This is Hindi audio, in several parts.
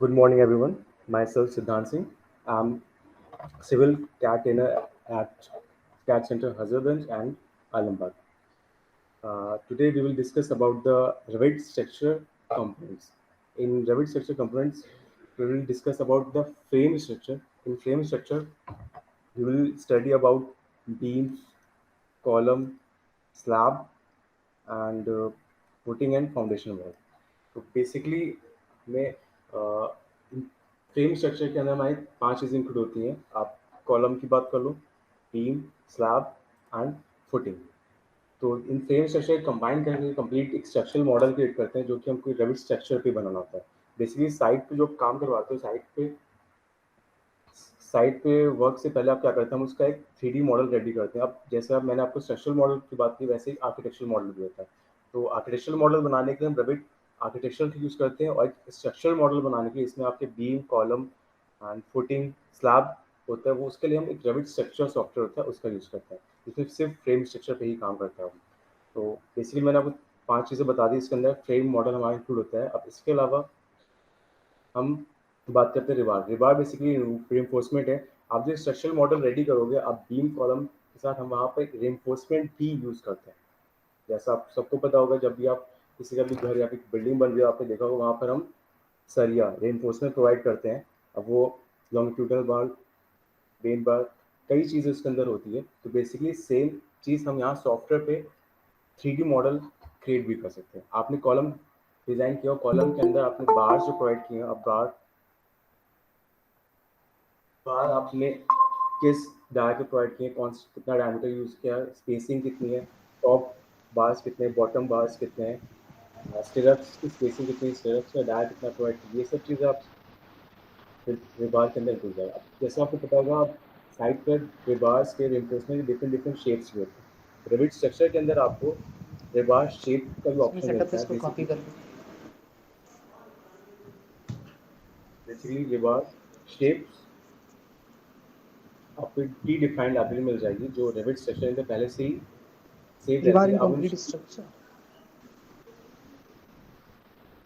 Good morning, everyone. Myself, Siddhant Singh. I'm civil cat trainer at Cat Center Hazarganj and Alambag. Today, we will discuss about the Revit structure components. In Revit structure components, we will discuss about the frame structure. In frame structure, we will study about beams, column, slab, and footing and foundation wall. तो बेसिकली हमें फ्रेम स्ट्रक्चर के अंदर हमारी पांच चीज़ें इंक्लूड होती हैं। आप कॉलम की बात कर लो, बीम, स्लैब एंड फुटिंग। तो इन फ्रेम स्ट्रक्चर कंबाइन करके कंप्लीट एक स्ट्रक्चरल मॉडल क्रिएट करते हैं जो कि हमको रेविट स्ट्रक्चर पे बनाना होता है। बेसिकली साइट पे जो काम करवाते हो, साइट पे वर्क से पहले आप क्या करते हैं, हम उसका एक 3D मॉडल रेडी करते हैं। अब जैसे अब मैंने आपको स्ट्रक्चरल मॉडल की बात की, वैसे ही आर्किटेक्चरल मॉडल भी होता है। तो आर्किटेक्चरल मॉडल बनाने के लिए हम रेविट आर्किटेक्चरल यूज़ करते हैं, और एक स्ट्रक्चरल मॉडल बनाने के लिए इसमें आपके beam, column and footing, slab होता है। वो उसके लिए हम एक रेविट स्ट्रक्चर सॉफ्टवेयर होता है, उसका यूज़ करते हैं, जिसमें सिर्फ फ्रेम स्ट्रक्चर पे ही काम करता है वो। तो बेसिकली मैंने आपको पांच चीज़ें बता दी। इसके अंदर फ्रेम मॉडल हमारा इंक्लूड होता है। अब इसके अलावा हम बात करते हैं रिबार। रिबार बेसिकली रिइंफोर्समेंट है। आप जो स्ट्रक्चरल मॉडल रेडी करोगे, आप बीम कॉलम के साथ हम वहाँ पे रिइंफोर्समेंट भी यूज़ करते हैं। जैसा आप सबको पता होगा, जब भी आप किसी का भी घर या फिर बिल्डिंग बन रही है, आपने देखा होगा वहाँ पर हम सरिया रिइंफोर्समेंट प्रोवाइड करते हैं। अब वो लॉन्गिट्यूडनल बार, बेन बार, कई चीज़ें उसके अंदर होती है। तो बेसिकली सेम चीज़ हम यहाँ सॉफ्टवेयर पे 3D मॉडल क्रिएट भी कर सकते हैं। आपने कॉलम डिज़ाइन किया, कॉलम के अंदर आपने बार्स जो प्रोवाइड किए हैं, अब बार बार आपने किस डायमीटर प्रोवाइड किए, कौन कितना डायमीटर यूज़ किया, स्पेसिंग कितनी है, टॉप बार्स कितने, बॉटम बार्स कितने हैं, स्टिरप्स की स्पेसिंग कितनी, स्टिरप्स का डाया कितना प्रोवाइड कीजिए, ये सब चीज़ें आप रिबार के अंदर इंक्लूड जाएगा। जैसे आपको पता होगा, आप साइड पर रिबार्स के रिइंफोर्समेंट के डिफरेंट डिफरेंट शेप्स भी होते हैं। रेविट स्ट्रक्चर के अंदर आपको रिबार शेप का भी इसमें ऑप्शन सेटअप मिलता है। इसको कॉपी कर लो। बेसिकली रिबार शेप आपको प्री डिफाइंड लाइब्रेरी मिल जाएगी, जो रेविट स्ट्रक्चर के अंदर पहले से ही सेव रहती रिबार है। इन अब हम कंक्रीट स्ट्रक्चर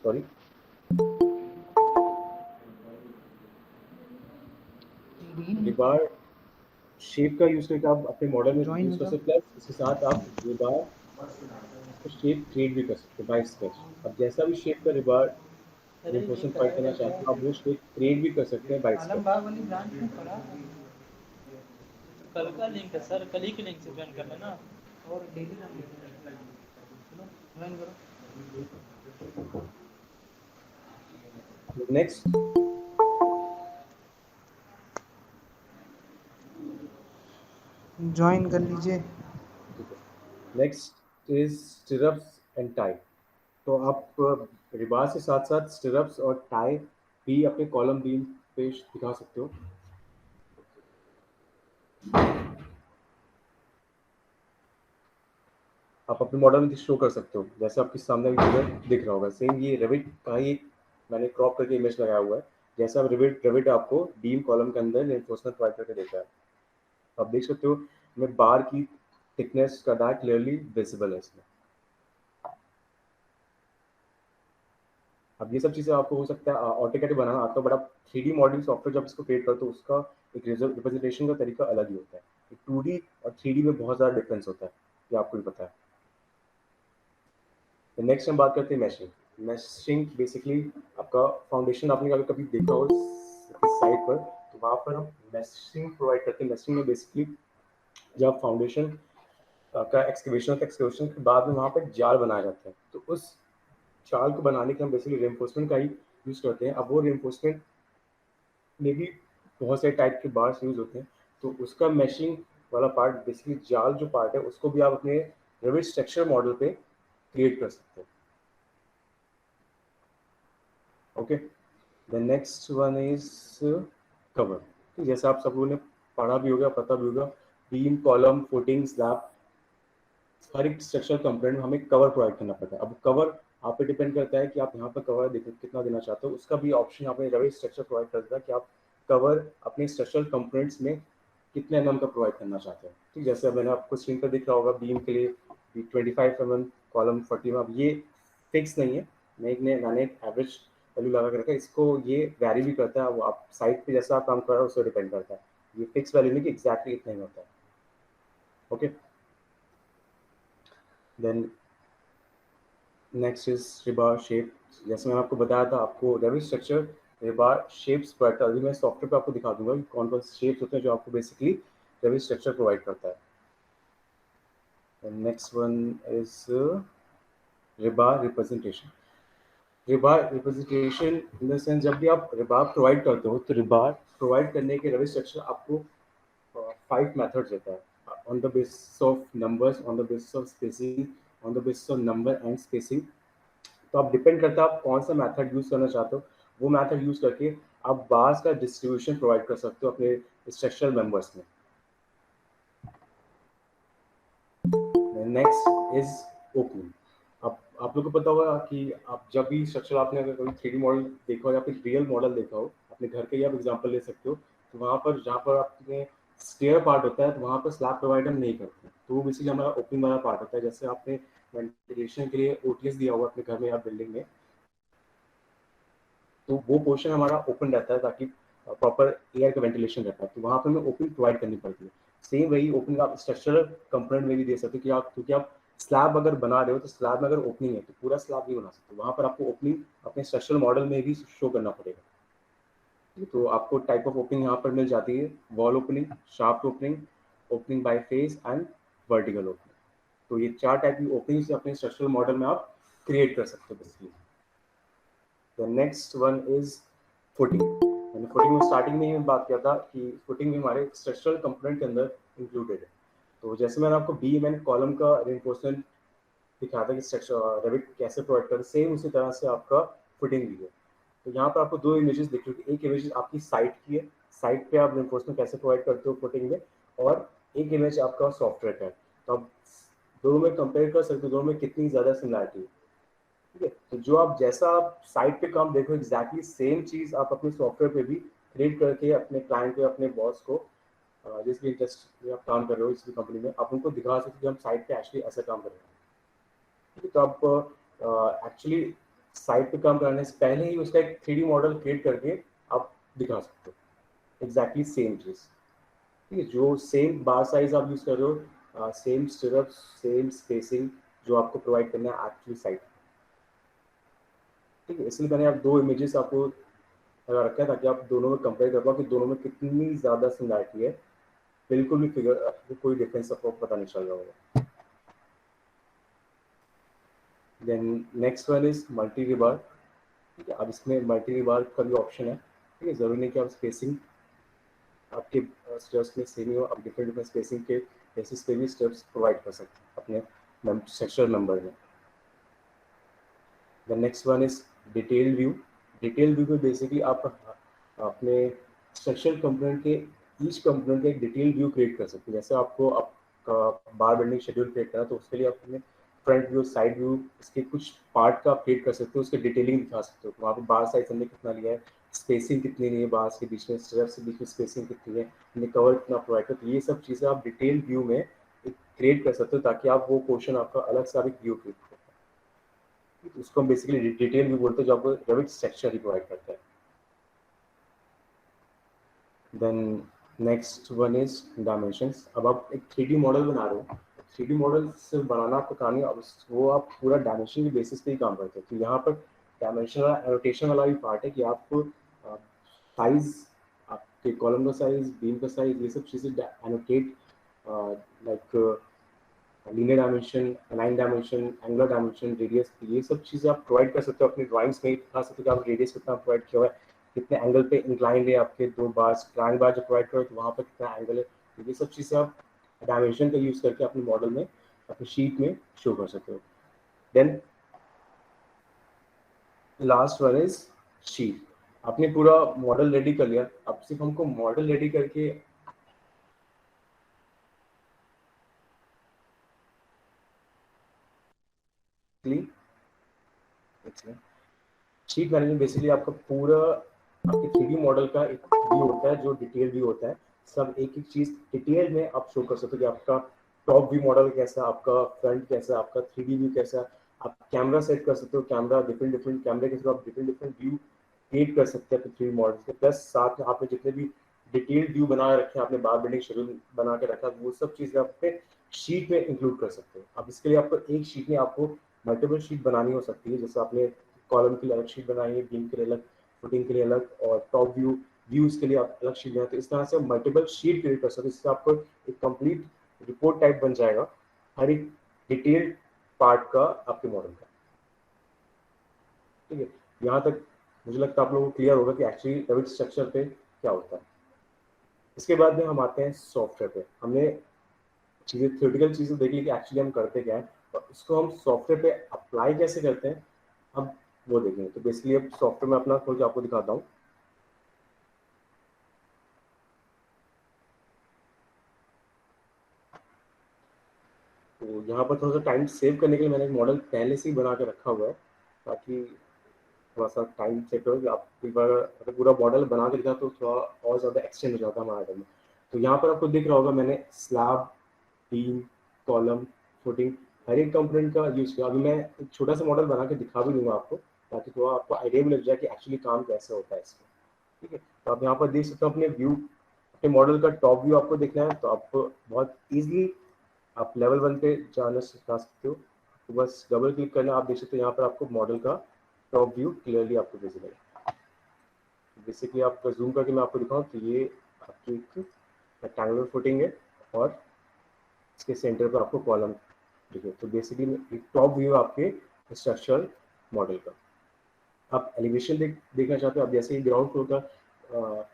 सॉरी रिबार शेप का यूज करके आप अपने मॉडल में ज्वाइन यूज हो कर जाओ। सकते हैं। इसके साथ आप रिबार शेप क्रिएट भी कर सकते हैं बाय स्केच। अब जैसा भी शेप का रिबार अरे ये रिइंफोर्समेंट प्रोवाइड कराया करना जाता चाहते है, हो, आप वो शेप क्रिएट भी कर सकते हैं बाय स्केच। आलमबाग वाली ब्रांच में पड़ा। कल का लिंक है सर, कल ही के लिंक से ज्वाइन कर लेना। और डेली का लिंक है। चलो ज्वाइन करो। नेक्स्ट ज्वाइन कर लीजिए। ठीक है, next is stirrups and tie. तो आप रिबार से साथ साथ स्टिरप्स और टाई भी अपने कॉलम बीम पे दिखा सकते हो। आप अपने मॉडल में शो कर सकते हो, जैसे आपके सामने भी फिगर दिख रहा होगा। सेम ये रेविट का ही मैंने क्रॉप करके इमेज लगाया हुआ है। जैसा अब रेविट रेविट आपको बीम कॉलम के अंदर रिइंफोर्समेंट प्रोवाइड करके देता है। आप देख सकते हो, मैं बार की थिकनेस का डार्क क्लियरली विजिबल है इसमें। अब ये सब चीज़ें आपको हो सकता है ऑटोकैड बनाना आता है, बट आप 3D मॉडलिंग सॉफ्टवेयर जब इसको क्रिएट करते हो, उसका एक रिप्रेजेंटेशन का तरीका अलग ही होता है। 2D और 3D में बहुत ज़्यादा डिफरेंस होता है, ये आपको भी पता है। तो नेक्स्ट हम बात करते हैं मैशिंग। मैशिंग बेसिकली आपका फाउंडेशन, आपने अगर कभी देखा हो साइट पर, तो वहाँ पर हम मैशिंग प्रोवाइड करते हैं। मैशिंग में बेसिकली जब फाउंडेशन का एक्सकेवेशन के बाद में वहाँ पर जाल बनाया जाता है, तो उस जाल को बनाने के हम बेसिकली रिइंफोर्समेंट का ही यूज़ करते हैं। अब वो रिइंफोर्समेंट में भी बहुत सारे टाइप के बार्स यूज़ होते हैं। तो उसका मैशिंग वाला पार्ट, बेसिकली जाल जो पार्ट है, उसको भी आप अपने रेविट स्ट्रक्चर मॉडल पे क्रिएट कर सकते हैं। Okay, the next one is cover. जैसे आप सब लोगों ने पढ़ा भी होगा, पता भी होगा, बीम, कॉलम, फुटिंग, स्लैब, हर एक स्ट्रक्चर कंपोनेंट में हमें कवर प्रोवाइड करना पड़ता है। अब कवर आप पे डिपेंड करता है कि आप यहाँ पर कवर कितना देना चाहते हो। उसका भी ऑप्शन यहाँ पे रेविट स्ट्रक्चर प्रोवाइड करता है कि आप कवर अपने स्ट्रक्चरल कंपोनेंट्स में कितने mm का प्रोवाइड करना चाहते हैं। ठीक, जैसे मैंने आपको स्क्रीन पर दिख रहा होगा, बीम के लिए 25 mm, कॉलम 40 mm। अब ये फिक्स नहीं है, मैंने एक एवरेज वैल्यू लगा के रखा है, इसको ये वैरी भी करता है, वो आप साइट पे जैसा आप काम कर रहे हो उससे डिपेंड करता है, ये फिक्स वैल्यू नहीं कि एग्जैक्टली इतना ही होता है। Okay, then next is rebar shape. जैसे मैंने आपको बताया था, आपको रेविट स्ट्रक्चर रिबार शेप्स पर अभी मैं सॉफ्टवेयर पे आपको दिखा दूंगा कि कौन कौन से शेप्स होते हैं जो आपको बेसिकली रेविट स्ट्रक्चर प्रोवाइड करता है। Next one is रिबार representation. रिबार representation in the sense, जब भी आप रिबार प्रोवाइड करते हो तो रिबार प्रोवाइड करने के रेविट स्ट्रक्चर आपको 5 मेथड्स देता है, on the basis of numbers, on the basis of spacing, on the basis of number and spacing. तो आप डिपेंड करता है आप कौन सा मेथड यूज करना चाहते हो, वो मेथड यूज करके आप बार्स का डिस्ट्रीब्यूशन प्रोवाइड कर सकते हो अपने स्ट्रक्चरल मेंबर्स में। Next is opening. आप लोग को पता होगा कि आप जब भी स्ट्रक्चर, आपने अगर कोई 3D मॉडल देखा हो या फिर रियल मॉडल देखा हो, अपने घर के ही आप एग्जांपल ले सकते हो, तो वहाँ पर जहाँ पर आपने स्टेयर पार्ट होता है तो वहाँ पर स्लैब प्रोवाइड हम नहीं करते, तो वो बेसिकली हमारा ओपनिंग वाला पार्ट होता है। जैसे आपने वेंटिलेशन के लिए ओटीएस दिया हुआ अपने घर में या बिल्डिंग में, तो वो पोर्शन हमारा ओपन रहता है ताकि प्रॉपर एयर का वेंटिलेशन रहता है, तो वहाँ पर हमें ओपनिंग प्रोवाइड करनी पड़ती है। सेम वही ओपनिंग आप स्ट्रक्चरल कंपोनेंट में भी दे सकते हो कि आप, क्योंकि आप स्लैब अगर बना रहे हो तो स्लैब में अगर ओपनिंग है तो पूरा स्लैब नहीं बना सकते, वहाँ पर आपको ओपनिंग अपने स्ट्रक्चरल मॉडल में भी शो करना पड़ेगा। तो आपको टाइप ऑफ ओपनिंग यहाँ पर मिल जाती है, wall opening, shaft opening, opening by face and vertical opening. तो ये 4 टाइप की ओपनिंग से अपने स्ट्रक्चरल मॉडल में आप क्रिएट कर सकते हो basically. The next one is footing. मैंने फुटिंग में स्टार्टिंग में ही बात किया था कि फुटिंग भी हमारे स्ट्रक्चरल कंपोनेंट के अंदर इंक्लूडेड है। तो जैसे मैंने आपको बीम एंड कॉलम का रिइंफोर्समेंट दिखाया था कि स्ट्रक्चर रेविट कैसे प्रोवाइड करता है, सेम उसी तरह से आपका फुटिंग भी है। तो यहाँ पर आपको 2 इमेजेस दिख रही है, एक इमेज आपकी साइट की है, साइट पे आप रिइंफोर्समेंट कैसे प्रोवाइड करते हो फुटिंग में, और एक इमेज आपका सॉफ्टवेयर का है। तो आप दोनों में कंपेयर कर सकते हो दोनों में कितनी ज़्यादा सिमिलरिटी है। ठीक है, तो जो आप जैसा आप साइट पे काम देखो एग्जैक्टली सेम चीज आप अपने सॉफ्टवेयर पे भी क्रिएट करके अपने क्लाइंट को, अपने बॉस को, जिस भी इंडस्ट्री में आप काम कर रहे हो, इस भी कंपनी में, आप उनको दिखा सकते हो कि हम साइट पे एक्चुअली ऐसा काम कर रहे हैं। ठीक है, तो आप एक्चुअली साइट पे काम करने से पहले ही उसका एक 3D मॉडल क्रिएट करके आप दिखा सकते हो एग्जैक्टली सेम चीज। ठीक है, जो सेम बार साइज आप यूज कर रहे हो, सेम स्टिरअप, सेम स्पेसिंग जो आपको प्रोवाइड करना है एक्चुअली साइट। ठीक है, इसलिए मैंने आप 2 इमेजेस आपको लगा रखा है ताकि आप दोनों में कंपेयर कर पाओ कि दोनों में कितनी ज़्यादा सिमिलरिटी है। बिल्कुल भी फिगर आपको कोई डिफरेंस आपको पता नहीं चल रहा होगा। Then next one is multi rebar. ठीक है, अब इसमें मल्टी रिबार का भी ऑप्शन है। ठीक है, ज़रूरी नहीं कि आप स्पेसिंग आपके स्टेप्स में सेम ही हो, आप डिफरेंट डिफरेंट स्पेसिंग के बेसिस पे भी स्टेप्स प्रोवाइड कर सकते हैं अपने स्ट्रक्चरल नंबर में। The next one is detail view. Detail view में बेसिकली आप अपने स्ट्रक्चरल कंपोनेंट के ईच कंपोनेंट का एक डिटेल व्यू क्रिएट कर सकते हैं। जैसे आपको आपका बार बेंडिंग शेड्यूल क्रिएट करना है तो उसके लिए आप अपने फ्रंट व्यू, साइड व्यू, इसके कुछ पार्ट का आप क्रिएट कर सकते हो, उसके डिटेलिंग दिखा सकते हो। तो वहाँ पर बार साइज हमने कितना लिया है, स्पेसिंग कितनी नहीं है, बार्स के बीच में, स्ट्रैप्स के बीच में स्पेसिंग कितनी है, हमने कवर कितना प्रोवाइड कर, तो ये सब चीज़ें आप डिटेल व्यू में क्रिएट कर सकते हो ताकि आप वो पोर्शन आपका अलग से आप एक व्यू क्रिएट करो। उसको हम बेसिकली डिटेल भी बोलते हैं जो आपको रेविट स्ट्रक्चर ही प्रोवाइड करता है। Then next one is dimensions. अब आप एक 3D मॉडल बना रहे हो, 3D मॉडल सिर्फ बनाना आपका काम नहीं, अब वो आप पूरा डायमेंशन के बेसिस पे ही काम करते हैं। तो यहाँ पर डायमेंशन वाला एनोटेशन वाला भी पार्ट है कि आपको साइज, आपके कॉलम का साइज, बीम का साइज, ये सब चीज़ें annotate, like linear dimension, align dimension, angular dimension, radius, ये सब चीज़ें आप प्रोवाइड कर सकते हो अपनी ड्राइंग्स में, दिखा सकते हो कि आप रेडियस कितना प्रोवाइड किया हुआ है, कितने एंगल पे इंक्लाइन है आपके 2 बार्स, ट्रायंगल बार जो प्रोवाइड करो तो वहाँ पर कितना एंगल है, तो ये सब चीज़ें आप डायमेंशन का यूज़ करके अपने मॉडल में, अपनी शीट में शो कर सकते हो। Then last one is sheet. आपने पूरा मॉडल रेडी कर लिया, अब सिर्फ हमको मॉडल रेडी करके शीट मैनेजमेंट बेसिकली आपका पूरा आपके 3D मॉडल का एक व्यू होता है जो डिटेल व्यू होता है। सब एक एक चीज डिटेल में आप शो कर सकते हो कि आपका टॉप व्यू मॉडल कैसा, आपका फ्रंट कैसा, आपका 3D व्यू कैसा, आप कैमरा सेट कर सकते हो, कैमरा डिफरेंट कैमरे के थ्रू आप डिफरेंट व्यू क्रिएट कर सकते हैं अपने 3D मॉडल्स के। प्लस साथ में आपने जितने भी डिटेल्ड व्यू बना रखे हैं, आपने बार बिल्डिंग शेड्यूल बना के रखा, वो सब चीज़ें आप अपने शीट में इंक्लूड कर सकते हो। अब इसके लिए आपको एक शीट में आपको मल्टीपल शीट बनानी हो सकती है। जैसे आपने कॉलम के लिए अलग शीट बनाई है, बीम के लिए अलग, फुटिंग के लिए अलग, और टॉप व्यूज के लिए आप अलग शीट बनाते, तो इस तरह से मल्टीपल शीट क्रिएट कर सकते हो। इससे आपको एक कंप्लीट रिपोर्ट टाइप बन जाएगा हर एक डिटेल्ड पार्ट का आपके मॉडल का। ठीक है, यहाँ तक मुझे लगता है आप लोगों को क्लियर होगा कि एक्चुअली रेविट स्ट्रक्चर पे क्या होता है। इसके बाद में हम आते हैं सॉफ्टवेयर पे। हमने चीज़ें थ्योरेटिकल चीज़ें देख ली कि एक्चुअली हम करते क्या है, और इसको हम सॉफ्टवेयर पे अप्लाई कैसे करते हैं, अब वो देखेंगे। तो बेसिकली अब सॉफ्टवेयर में अपना खोल के आपको दिखाता हूँ। तो यहाँ पर थोड़ा सा टाइम सेव करने के लिए मैंने एक मॉडल पहले से ही बना के रखा हुआ है, ताकि थोड़ा सा टाइम सेव करो कि आप एक बार अगर पूरा मॉडल बना के दिखा तो थोड़ा और ज़्यादा एक्सटेंड हो जाता है हमारा टाइम। तो यहाँ पर आपको दिख रहा होगा मैंने स्लैब, बीम, कॉलम, फुटिंग, हर एक कंपोनेंट का यूज़ किया। अभी मैं एक छोटा सा मॉडल बना के दिखा भी दूंगा आपको, ताकि थोड़ा आपको आइडिया भी लग जाए कि एक्चुअली काम कैसे होता है इसमें। ठीक है, तो आप यहाँ पर देख सकते हो अपने व्यू, अपने मॉडल का टॉप व्यू आपको देखना है, तो आपको बहुत ईजिली आप लेवल 1 पे जाना सिखा सकते हो। तो बस डबल क्लिक करना, आप देख सकते हो यहाँ पर आपको मॉडल का टॉप व्यू क्लियरली आपको विजिबल है। बेसिकली आप जूम करके मैं आपको दिखाऊँ तो ये आपकी एक रेक्टेंगुलर फुटिंग है, और इसके सेंटर पर आपको कॉलम दिखे। तो बेसिकली टॉप व्यू आपके स्ट्रक्चरल मॉडल का। आप एलिवेशन देखना चाहते हो, आप जैसे ही ग्राउंड फ्लोर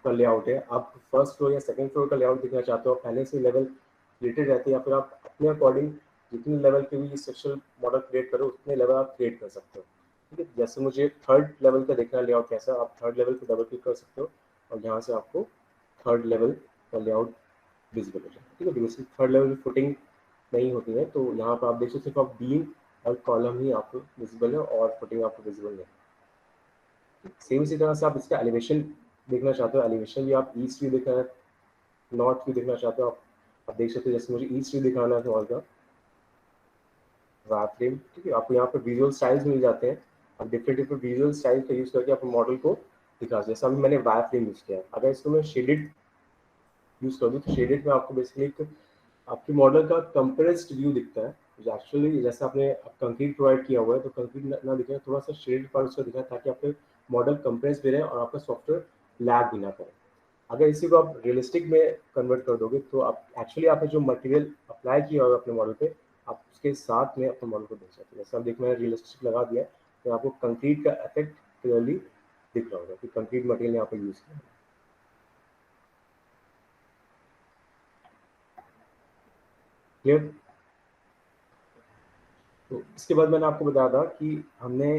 का लेआउट है, आप फर्स्ट फ्लोर या सेकंड फ्लोर का लेआउट देखना चाहते हो, पहले से लेवल क्रिएटेड रहते हैं, या फिर आप अपने अकॉर्डिंग जितने लेवल के भी स्ट्रक्चरल मॉडल क्रिएट करो उतने लेवल आप क्रिएट कर सकते हो। ठीक है, जैसे मुझे थर्ड लेवल का देखना है लेआउट कैसा, आप थर्ड लेवल पर डबल क्लिक कर सकते हो, और यहाँ से आपको थर्ड लेवल का लेआउट विजिबल हो जाएगा। ठीक है, बेसिक थर्ड लेवल की फुटिंग नहीं होती है, तो यहाँ पर आप देख सकते हो सिर्फ आप बीम और कॉलम ही आपको विजिबल है, और फुटिंग आपको विजिबल नहीं। सेम इसी तरह से आप इसका एलिवेशन देखना चाहते हो, एलिवेशन भी आप ईस्ट व्यू देखना है, नॉर्थ व्यू देखना चाहते हो, आप देख सकते हो। जैसे मुझे ईस्ट व्यू दिखाना है मॉडल का वायर फ्रेम। ठीक है, आपको यहाँ पर विजुअल स्टाइल्स मिल जाते हैं, आप डिफरेंट विजुअल स्टाइल का यूज़ करके आप मॉडल को दिखा। जैसे अभी मैंने वायर फ्रेम यूज़ किया है, अगर इसको मैं शेडेड यूज़ कर दूँ तो शेडेड में आपको बेसिकली एक आपके मॉडल का कंप्रेस्ड व्यू दिखता है, जो एक्चुअली जैसे आपने कंक्रीट प्रोवाइड किया हुआ है, तो कंक्रीट ना दिखे, थोड़ा सा शेडेड पार्ट उसका दिखा, ताकि आपके मॉडल कंप्रेस भी रहे और आपका सॉफ्टवेयर लैग भी ना करे। अगर इसी को आप रियलिस्टिक में कन्वर्ट कर दोगे, तो आप एक्चुअली आपने जो मटेरियल अप्लाई किया होगा अपने मॉडल पे, आप उसके साथ में अपने मॉडल को देख सकते हो। जैसे आप देख, मैंने रियलिस्टिक लगा दिया, तो आपको कंक्रीट का इफेक्ट क्लियरली दिख रहा होगा कि कंक्रीट मटेरियल यहाँ पर यूज़ किया है। क्लियर? तो इसके बाद मैंने आपको बताया था कि हमने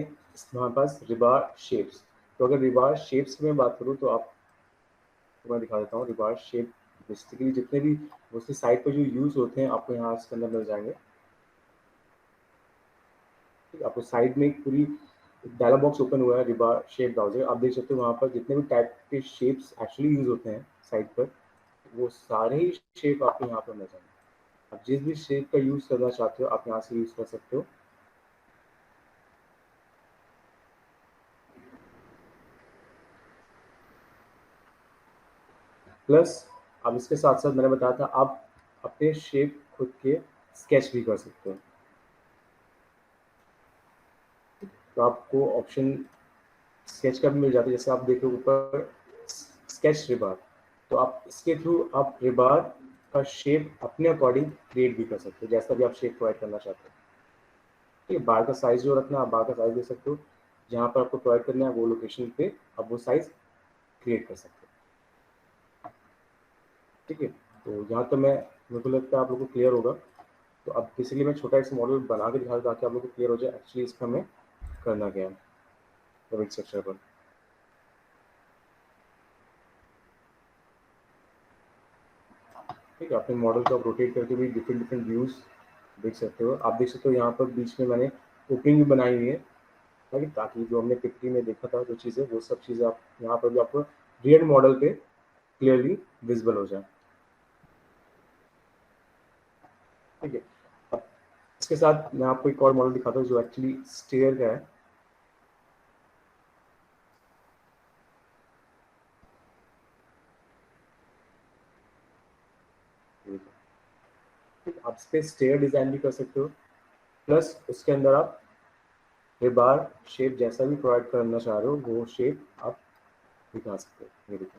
हमारे पास रिबार शेप्स, तो अगर रिबार शेप्स की मैं बात करूँ तो आपको मैं दिखा देता हूँ। रिबार शेप बेसिकली जितने भी उसके साइड पर जो यूज़ होते हैं आपको यहाँ इसके अंदर मिल जाएंगे। ठीक है, आपको साइड में एक पूरी डायलॉग बॉक्स ओपन हुआ है रिबार शेप ब्राउजर, आप देख सकते हो वहाँ पर जितने भी टाइप के शेप्स एक्चुअली यूज़ होते हैं साइड पर, वो सारे ही शेप आपको यहाँ पर मिल जाएंगे। आप जिस भी शेप का यूज़ करना चाहते हो आप यहाँ से यूज़ कर सकते हो। प्लस अब इसके साथ साथ मैंने बताया था आप अपने शेप खुद के स्केच भी कर सकते हो। तो आपको ऑप्शन स्केच का भी मिल जाता है, जैसे आप देखो ऊपर स्केच रिबार, तो आप इसके थ्रू आप रिबार का शेप अपने अकॉर्डिंग क्रिएट भी कर सकते हो, जैसा भी आप शेप प्रोवाइड करना चाहते हो। ठीक है, बार का साइज जो रखना है आप बार का साइज दे सकते हो, जहाँ पर आपको प्रोवाइड करना है वो लोकेशन पे आप वो साइज क्रिएट कर सकते हो। ठीक है, तो यहाँ तो मेरे को लगता है आप लोगों को क्लियर होगा। तो अब बेसिकली मैं छोटा एक मॉडल बना के दिखा ताकि आप लोग को क्लियर हो जाए एक्चुअली इसका हमें करना क्या है रेविट स्ट्रक्चर पर। ठीक है, अपने मॉडल को आप रोटेट करके भी डिफरेंट व्यूज देख सकते हो। आप देख सकते हो यहाँ पर बीच में मैंने ओपनिंग भी बनाई हुई है, ताकि जो हमने पिक्चर में देखा था जो चीज़ें, वो सब चीज़ें आप यहाँ पर भी आपको रियल मॉडल पे क्लियरली विजिबल हो जाए। ठीक है, अब इसके साथ मैं आपको एक और मॉडल दिखाता हूँ जो एक्चुअली स्टेयर का है। आप इस पे स्टेयर डिजाइन भी कर सकते हो, प्लस उसके अंदर आप बार शेप जैसा भी प्रोवाइड करना चाह रहे हो वो शेप आप दिखा सकते हो। ये देखो,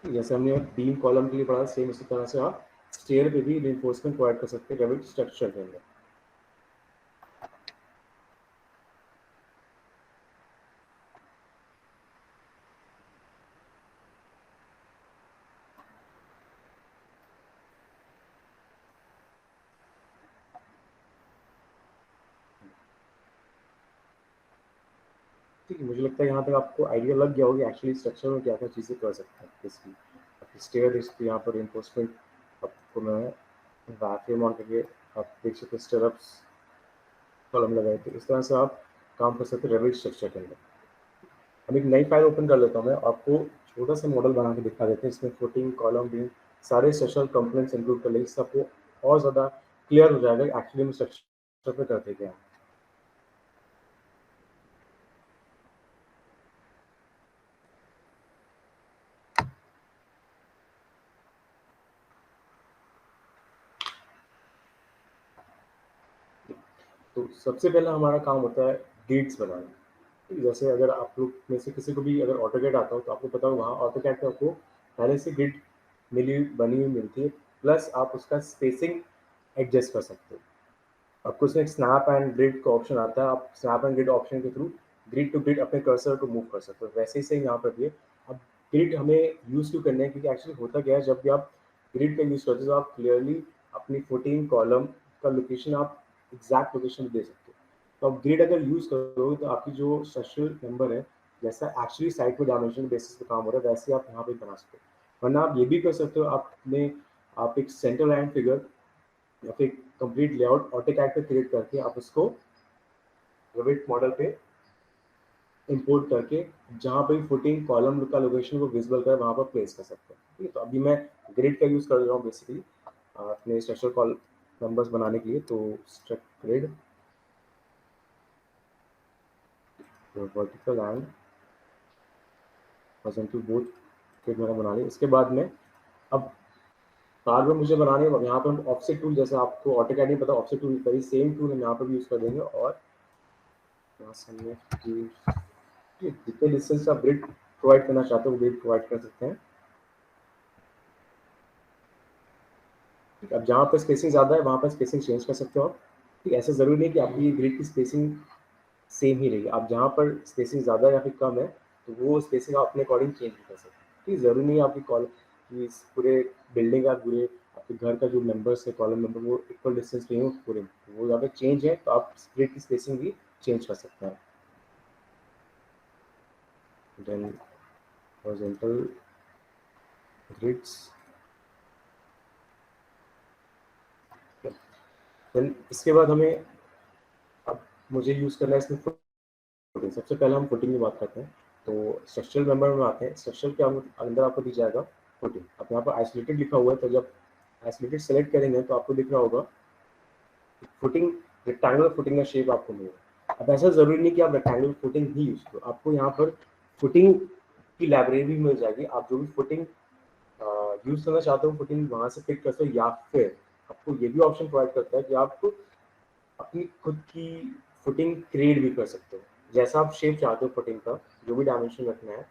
जैसे हमने बीम कॉलम के लिए पढ़ा, सेम इसी तरह से आप स्टेयर पे भी रिइंफोर्समेंट प्रोवाइड कर सकते हैं रेविट स्ट्रक्चर के अंदर। ठीक है, मुझे लगता है यहाँ तक आपको आइडिया लग गया होगा एक्चुअली स्ट्रक्चर में क्या क्या चीज़ें कर सकते हैं। इसकी स्टेयर इसकी यहाँ पर रिइंफोर्समेंट आपको मैं वैक्यूम ऑन करके आप देख सकते हैं स्टेयरअप्स कॉलम लगाए, तो इस तरह से आप काम कर सकते हैं रेविट स्ट्रक्चर के अंदर। हम एक नई फाइल ओपन कर लेता हूँ मैं, आपको छोटा सा मॉडल बना के दिखा देते हैं। इसमें फुटिंग कॉलम भी सारे स्ट्रक्चरल कंपोनेंट्स इंक्लूड कर लेंगे, इससे आपको और ज़्यादा क्लियर हो जाएगा एक्चुअली में स्ट्रक्चर पे करते क्या है। तो सबसे पहला हमारा काम होता है ग्रिड्स बनाना। जैसे अगर आप लोग में से किसी को भी अगर ऑटोकैड आता हो तो आपको पता हो वहाँ ऑटोकैड पे आपको पहले से ग्रिड बनी हुई मिलती है, प्लस आप उसका स्पेसिंग एडजस्ट कर सकते हो। आपको उसमें एक स्नैप एंड ग्रिड का ऑप्शन आता है, आप स्नैप एंड ग्रिड ऑप्शन के थ्रू ग्रिड टू ग्रिड अपने कर्सर को मूव कर सकते हो। वैसे ही से यहाँ पर भी है। अब ग्रिड हमें यूज़ क्यों करना है, क्योंकि एक्चुअली होता क्या है, जब भी आप ग्रिड का यूज़ करते हो तो आप क्लियरली अपनी फुटिंग कॉलम का लोकेशन आप एग्जैक्ट लोकेशन दे सकते हो। तो आप ग्रिड अगर यूज़ करोगे तो आपकी जो स्ट्रक्चरल नंबर है, जैसा एक्चुअली साइट पे डायमेंशन बेसिस पे काम हो रहा है वैसे आप यहाँ पे बना सकते हो। वरना आप ये भी कर सकते हो, आप एक सेंटर लाइन फिगर या फिर कंप्लीट लेआउट ऑटोकैड पे क्रिएट करके आप उसको रेविट मॉडल पे इंपोर्ट करके जहाँ पे फुटिंग कॉलम का लोकेशन को विजिबल कर वहाँ पर प्लेस कर सकते हैं। ठीक है, तो अभी मैं ग्रिड का यूज़ कर रहा हूँ बेसिकली अपने स्ट्रक्चर कॉल नंबर्स बनाने के लिए। तो struct grid vertical and horizontal both grid मैंने बना लिया। इसके बाद में अब कार में मुझे बनाने यहाँ पर हम ऑफसेट टूल, जैसे आपको ऑटोकैड नहीं पता ऑफसेट टूल का सेम टूल हम यहाँ पर भी यूज़ कर देंगे, और यहाँ से हमने जितने डिस्टेंस आप ग्रिड प्रोवाइड करना चाहते हो ग्रिड प्रोवाइड कर सकते हैं। अब जहाँ पर स्पेसिंग ज़्यादा है वहाँ पर स्पेसिंग चेंज कर सकते हो आप। ठीक, ऐसा ज़रूरी नहीं कि आपकी ग्रिड की स्पेसिंग सेम ही रहेगी। आप जहाँ पर स्पेसिंग ज़्यादा या फिर कम है तो वो स्पेसिंग आप अपने अकॉर्डिंग चेंज भी कर सकते हैं। ठीक, ज़रूरी नहीं है आपकी कॉल कि पूरे बिल्डिंग का पूरे आपके घर का जो मेंबर्स है कॉलम नंबर वो इक्वल डिस्टेंस पे हो पूरे, वो अगर चेंज है तो आप ग्रिड की स्पेसिंग भी चेंज कर सकते हैं। देन हॉरिजॉन्टल ग्रिड्स, देन इसके बाद हमें अब मुझे यूज़ करना है इसमें फुटिंग। सबसे पहले हम फुटिंग की बात करते हैं। तो स्ट्रक्चरल मेंबर में आते हैं। स्ट्रक्चर के अंदर आपको दी जाएगा फुटिंग। अब यहाँ पर आइसोलेटेड लिखा हुआ है, तो जब आइसोलेटेड सेलेक्ट करेंगे तो आपको दिख रहा होगा फुटिंग रेक्टेंगुलर फुटिंग का शेप आपको मिलेगा। अब ऐसा ज़रूरी नहीं कि आप रेक्टेंगुलर फुटिंग ही यूज़ करो, आपको यहाँ पर फुटिंग की लाइब्रेरी भी मिल जाएगी। आप जो भी फुटिंग यूज़ करना चाहते हो फुटिंग वहाँ से पिक कर सकते हो, या फिर आपको ये भी ऑप्शन प्रोवाइड करता है कि आप अपनी खुद की फुटिंग क्रिएट भी कर सकते हो। जैसा आप शेप चाहते हो फुटिंग का जो भी डायमेंशन रखना है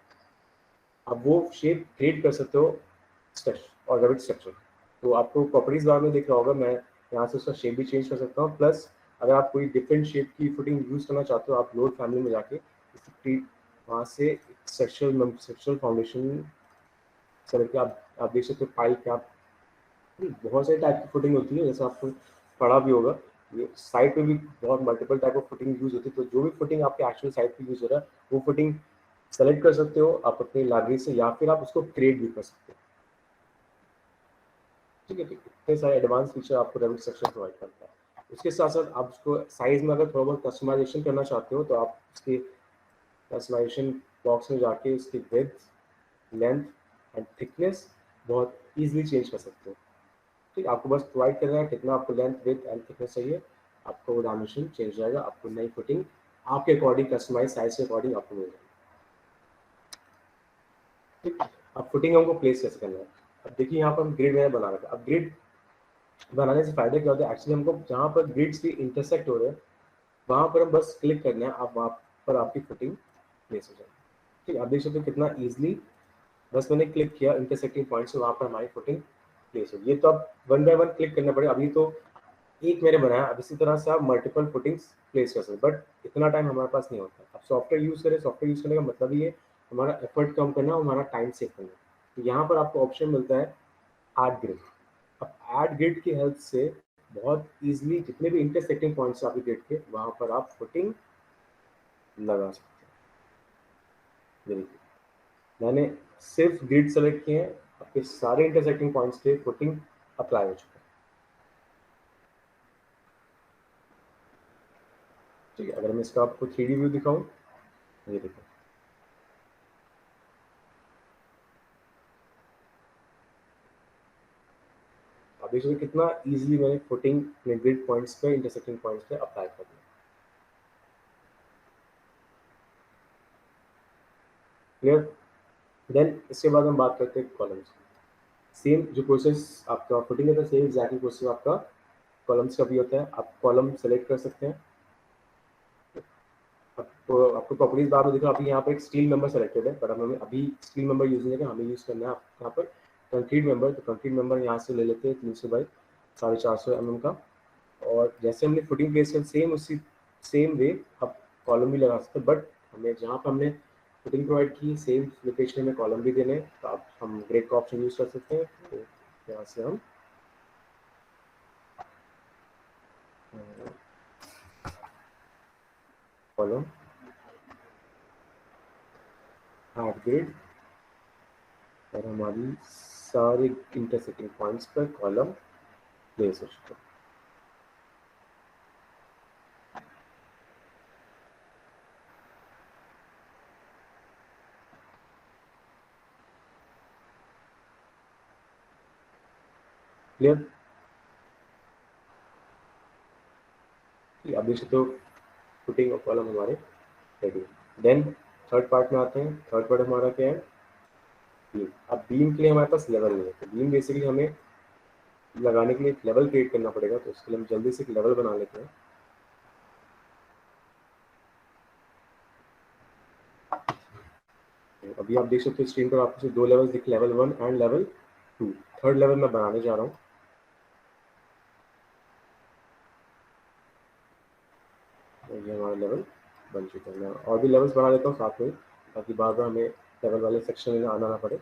आप वो शेप क्रिएट कर सकते हो स्ट्रक्चर और रेविट स्ट्रक्चर। तो आपको प्रॉपर्टीज बार में दिख रहा होगा, मैं यहाँ से उसका शेप भी चेंज कर सकता हूँ। प्लस अगर आप कोई डिफरेंट शेप की फुटिंग यूज़ करना चाहते हो आप लोड फैमिली में जाके वहाँ से स्ट्रक्चरल फाउंडेशन सेलेक्ट आप देख सकते हो फाइल पे आप बहुत सारे टाइप की फुटिंग होती है, जैसे आपको पढ़ा भी होगा ये साइट पे भी बहुत multiple type of footing use होती है। तो जो भी फुटिंग आपके एक्चुअल साइट पे यूज हो रहा है वो फुटिंग सेलेक्ट कर सकते हो आप अपनी लाइब्रेरी से, या फिर आप उसको क्रिएट भी कर सकते हो। ठीक है, इतने सारे एडवांस फीचर आपको रेविट स्ट्रक्चर प्रोवाइड करता है। उसके साथ साथ आप उसको साइज में अगर थोड़ा बहुत कस्टमाइजेशन करना चाहते हो तो आप उसके कस्टमाइजेशन बॉक्स में जाके उसकी विड्थ लेंथ एंड थिकनेस बहुत ईजिली चेंज कर सकते हो। ठीक, आपको बस प्रोवाइड करना है कितना आपको लेंथ विड्थ एंड थिकनेस चाहिए, आपको वो डायमेंशन चेंज हो जाएगा, आपको नई फिटिंग आपके अकॉर्डिंग कस्टमाइज साइज के अकॉर्डिंग आपको मिल जाएगी। ठीक, अब फिटिंग हमको प्लेस कैसे करना है। अब देखिए यहाँ पर हम ग्रिड में बना रहे थे, अब ग्रिड बनाने से फायदे क्या होते हैं, एक्चुअली हमको जहाँ पर ग्रिड्स की इंटरसेक्ट हो रहे हैं वहाँ पर हम बस क्लिक करना है, आप वहाँ पर आपकी फिटिंग प्लेस हो जाएगी। ठीक, आप देख सकते हो कितना ईजिली, बस मैंने क्लिक किया इंटरसेक्टिंग पॉइंट से, वहाँ पर हमारी फुटिंग प्लेस होगी। ये तो आप वन बाय वन क्लिक करना पड़ेगा, अभी तो एक मैंने बनाया, अब इसी तरह से आप मल्टीपल फुटिंग्स प्लेस कर सकते, बट इतना टाइम हमारे पास नहीं होता। अब सॉफ्टवेयर यूज़ करें, सॉफ्टवेयर यूज़ करने का मतलब ये हमारा एफर्ट कम करना और हमारा टाइम सेव करना। तो यहाँ पर आपको ऑप्शन मिलता है ऐड ग्रिड। अब ऐड ग्रिड की हेल्प से बहुत ईजिली जितने भी इंटरसेक्टिंग पॉइंट्स आपके ग्रिड के, वहाँ पर आप फुटिंग लगा सकते हैं। देखिए मैंने सिर्फ ग्रिड सेलेक्ट किए हैं, आपके सारे इंटरसेक्टिंग पॉइंट्स पे फुटिंग अप्लाई हो चुका है। ठीक है, अगर मैं इसका आपको 3D व्यू दिखाऊं, ये देखो आप देख सकते कितना इजीली मैंने फुटिंग अपने ग्रिड पॉइंट्स पे इंटरसेक्टिंग पॉइंट्स पे अप्लाई कर दिया। क्लियर। देन इसके बाद हम बात करते हैं कॉलम्स की। सेम जो प्रोसेस आपका फुटिंग का था, सेम एग्जैक्टली प्रोसेस आपका कॉलम्स का भी होता है। आप कॉलम सेलेक्ट कर सकते हैं, आपको प्रॉपर्टीज बार में देखो, अभी यहाँ पर एक स्टील मेंबर सेलेक्टेड है, पर हमें अभी स्टील मेंबर यूज नहीं करना, हमें यूज करना है यहाँ पर कंक्रीट मेंबर। तो कंक्रीट मेंबर यहाँ से ले लेते हैं 300 बाई 450 mm का। और जैसे हमने फुटिंग प्लेस कर, सेम उसी सेम वे आप कॉलम भी लगा सकते हैं, बट हमें जहाँ पर हमने फुटिंग प्रोवाइड की सेम लोकेशन में कॉलम भी देने, तो आप हम ग्रेड का ऑप्शन यूज कर सकते हैं। तो यहाँ से हम कॉलम ऐड ग्रेड और हमारी सारे इंटरसेक्टिंग पॉइंट्स पर कॉलम प्लेस हो चुका है। क्लियर। अब देख सकते हो फुटिंग और कॉलम हमारे रेडी है। देन थर्ड पार्ट में आते हैं। थर्ड पार्ट हमारा क्या है, बीम। अब बीम के लिए हमारे पास लेवल नहीं है, तो बीम बेसिकली हमें लगाने के लिए एक लेवल क्रिएट करना पड़ेगा। तो उसके लिए हम जल्दी से एक लेवल बना लेते हैं। तो अभी आप देख सकते हो स्क्रीन पर आपको दो लेवल दिख, level 1 and level 2। Third level मैं बनाने जा रहा हूँ। तो ये हमारा लेवल बन चुका है। मैं और भी लेवल्स बना लेता हूँ साथ में, ताकि बार बार हमें लेवल वाले सेक्शन में आना ना पड़े।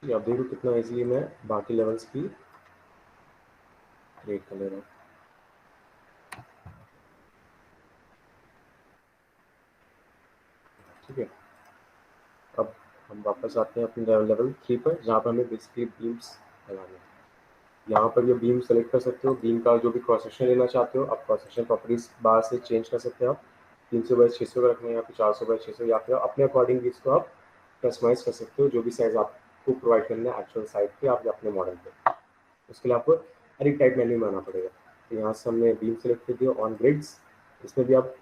आप देखो कितना इजीली मैं बाकी लेवल्स की क्रिएट कर ले रहा हूँ। ठीक है, अब हम वापस आते हैं अपने लेवल 3 पर, जहाँ पर हमें बेसिकली बीम्स लगाने हैं। यहाँ पर ये बीम सेलेक्ट कर सकते हो, बीम का जो भी क्रॉस सेक्शन लेना चाहते हो आप क्रॉस सेक्शन प्रॉपर्टीज बार से चेंज कर सकते हो। आप 300 बाई 600 का रखना है या फिर 400 बाई 600, या फिर अपने अकॉर्डिंग इसको आप कस्टमाइज कर सकते हो, जो भी साइज आपको प्रोवाइड करना है एक्चुअल साइट पे आप अपने मॉडल पे। उसके लिए आपको हर एक टाइप मेन्यू बनाना पड़ेगा। तो यहाँ से हमने बीम सेलेक्ट कर दिया ऑन ग्रिड्स। इसमें भी आप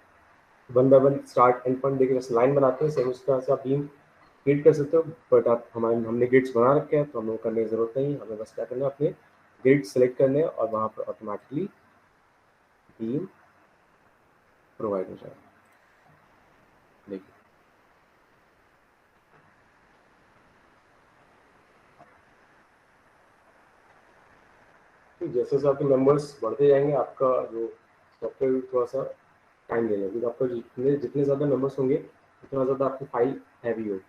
one by one start and point देखिए, जैसे लाइन बनाते हैं सेम उस तरह से आप बीम क्रिएट कर सकते हो। बट आप हमने ग्रिड्स बना रखे हैं तो हमें वो करने की जरूरत नहीं है। हमें बस क्या करना है, अपने ग्रिड सेलेक्ट करने हैं और वहाँ पर ऑटोमेटिकली बीम प्रोवाइड हो जाएगा। देखिए तो जैसे जैसे आपके नंबर्स बढ़ते जाएंगे, आपका जो सॉफ्टवेयर थोड़ा सा टाइम लेगा, क्योंकि आपका जितने जितने ज़्यादा नंबर्स होंगे उतना ज़्यादा आपकी फाइल हैवी होगी।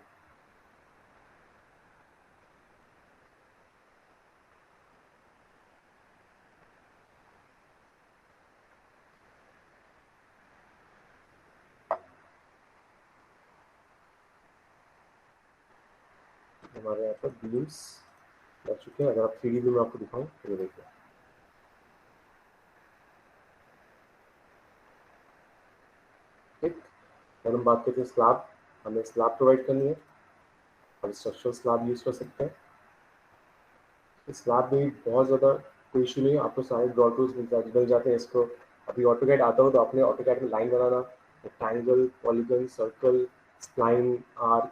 हमारे यहाँ पर बीम्स लग चुके हैं। अगर आप 3D व्यू में आपको दिखाऊं तो ये देखिए, ठीक। अगर हम बात करते हैं स्लैब, हमें स्लैब प्रोवाइड करनी है, हम स्ट्रक्चरल स्लैब यूज कर सकते हैं। स्लैब में बहुत ज़्यादा कोई इशू नहीं है, आपको सारे ड्रॉ टूल्स मिल जाते हैं। इसको अभी ऑटोकैड आता हो तो आपने ऑटोकैड में लाइन बनाना, rectangle, polygon, circle, spline, arc,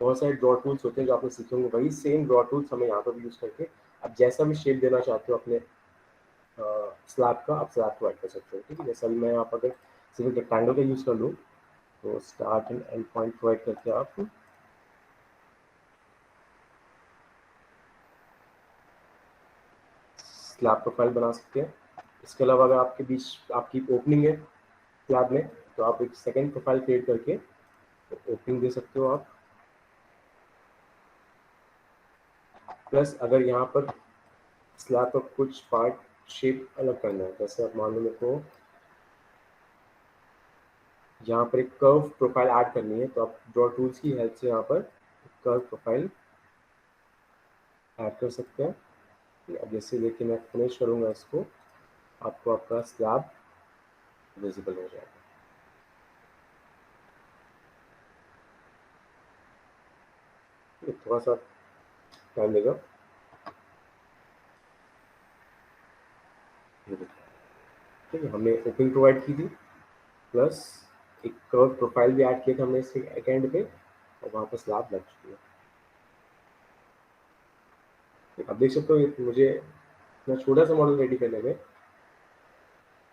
बहुत सारे ड्रॉ टूल्स होते हैं जो आपने सीखे होंगे। वही सेम ड्रॉ टूल्स हमें यहाँ पर भी यूज़ करके आप जैसा भी शेप देना चाहते हो अपने स्लैब का, आप स्लैब प्रोवाइड कर सकते हो, ठीक है। जैसा भी मैं यहाँ पर अगर सिर्फ रेक्टेंगल का यूज़ कर लूँ तो start and and point provide करके आप स्लैब प्रोफाइल बना सकते हैं। इसके अलावा अगर आपके बीच आपकी ओपनिंग है स्लैब में तो आप एक सेकेंड प्रोफाइल क्रिएट करके ओपनिंग दे सकते हो आप। प्लस अगर यहाँ पर स्लैब का कुछ पार्ट शेप अलग करना है, जैसे आप मान लो मेरे को यहाँ पर एक कर्व प्रोफाइल ऐड करनी है, तो आप ड्रॉ टूल्स की हेल्प से यहाँ पर कर्व प्रोफाइल ऐड कर सकते हैं। अब जैसे देखिए मैं फिनिश करूँगा इसको, आपको आपका स्लैब विजिबल हो जाएगा। ये थोड़ा सा टाइम लेगा। ठीक है, हमने ओपनिंग प्रोवाइड की थी, प्लस एक कर्व प्रोफाइल भी ऐड किया था हमने इसके एक एंड पे, और वहाँ पर स्लैब लग चुकी है। अब देख सकते हो ये मुझे इतना छोटा सा मॉडल रेडी करने में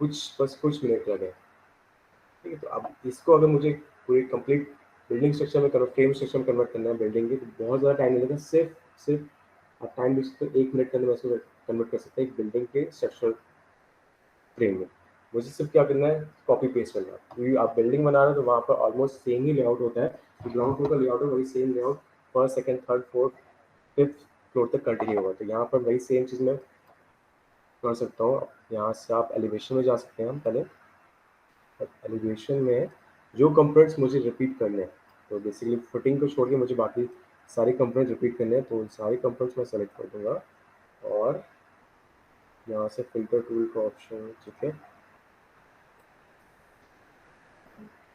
कुछ मिनट लगे। ठीक है, तो अब इसको अगर मुझे पूरी कंप्लीट बिल्डिंग स्ट्रक्चर में फ्रेम स्ट्रक्चर में कन्वर्ट करना है बिल्डिंग की, तो बहुत ज़्यादा टाइम लगेगा। सिर्फ सिर्फ आप टाइम देख सकते हो 1 मिनट के अंदर मैं इसको कन्वर्ट कर सकते हैं एक बिल्डिंग के स्ट्रक्चरल फ्रेम में। मुझे सिर्फ क्या करना है, कॉपी पेस्ट करना है, क्योंकि आप बिल्डिंग बना रहे हो तो वहाँ पर ऑलमोस्ट सेम ही लेआउट होता है। तो ग्राउंड फ्लोर का लेआउट है वही same layout first second third fourth fifth floor तक कंटिन्यू होगा। तो यहाँ पर वही सेम चीज़ मैं कर सकता हूँ। यहाँ से आप एलिवेशन में जा सकते हैं हम पहले। एलिवेशन में जो कंपोनेंट्स मुझे रिपीट करने हैं, तो बेसिकली फुटिंग को छोड़ के मुझे बाकी सारे कंपोनेंट्स रिपीट करने हैं, तो सारे कंपोनेंट्स मैं सेलेक्ट कर दूंगा और यहाँ से फिल्टर टूल का ऑप्शन, ठीक है,